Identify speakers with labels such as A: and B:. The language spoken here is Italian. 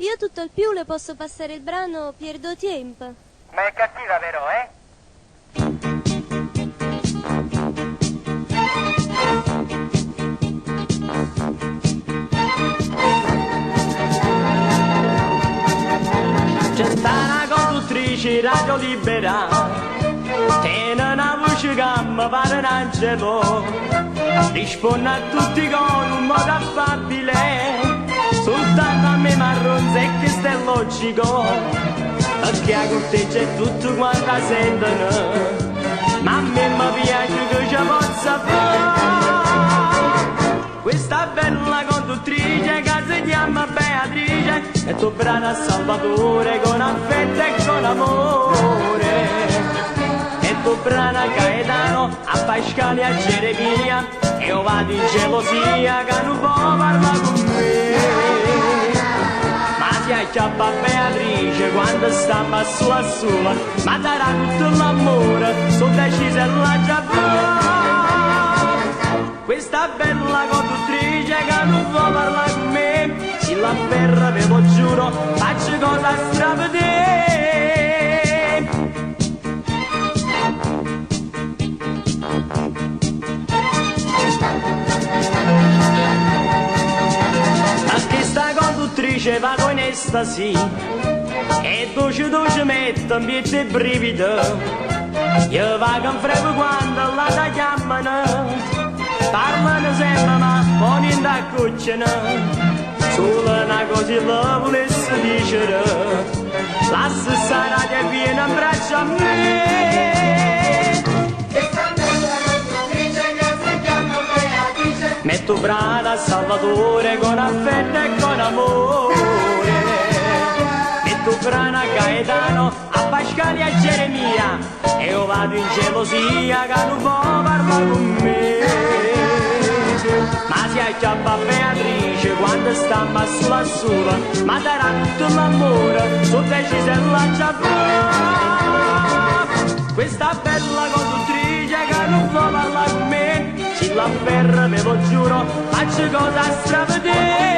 A: Io tutto il più le posso passare il brano Pierdo Tiemp.
B: Ma è cattiva però, eh?
C: C'è sta una conduttrice radio libera, tiene una voce che mi pare un angelo, risponde a tutti con un modo affabile, soltanto a me marronza e che sta è logico, perché a corteggia è tutto quanto sentono, ma a me mi piace che ci possa fare. Questa bella conduttrice che si chiama Beatrice è tuo brano a Salvatore con affetto e con amore. È tuo brano a Gaetano, a Pascale e a Geremia, e io vado in gelosia che non può parlare con me. Ma si acchiappa Beatrice quando sta sola sola, ma darà tutto l'amore, sono decisa e la già fa. Questa bella conduttrice che non vuole parlare con me, se la ferra ve lo giuro, faccio cosa stravedere. Perché sta conduttrice va con estasi e dolce mette un piede brivido. Io vado in frego quando la chiamano, parlano sempre ma poi niente accucciano, solo una cosa la volesse dire, la stessa radio viene in braccio a me.
D: Questa bella conduttrice che si chiama Beatrice,
C: Metto brano a Salvatore con affetto e con amore, metto brano a Gaetano, a Pascale e a Geremia, e io vado in gelosia che non può parlare con me. Ma si acchiappa Beatrice quando sta sola sola, ma darà tutto l'amore, sono decisa e la già fa. Questa bella conduttrice che non può parlare con me, se la ferra ve lo giuro, faccio cosa stravedere.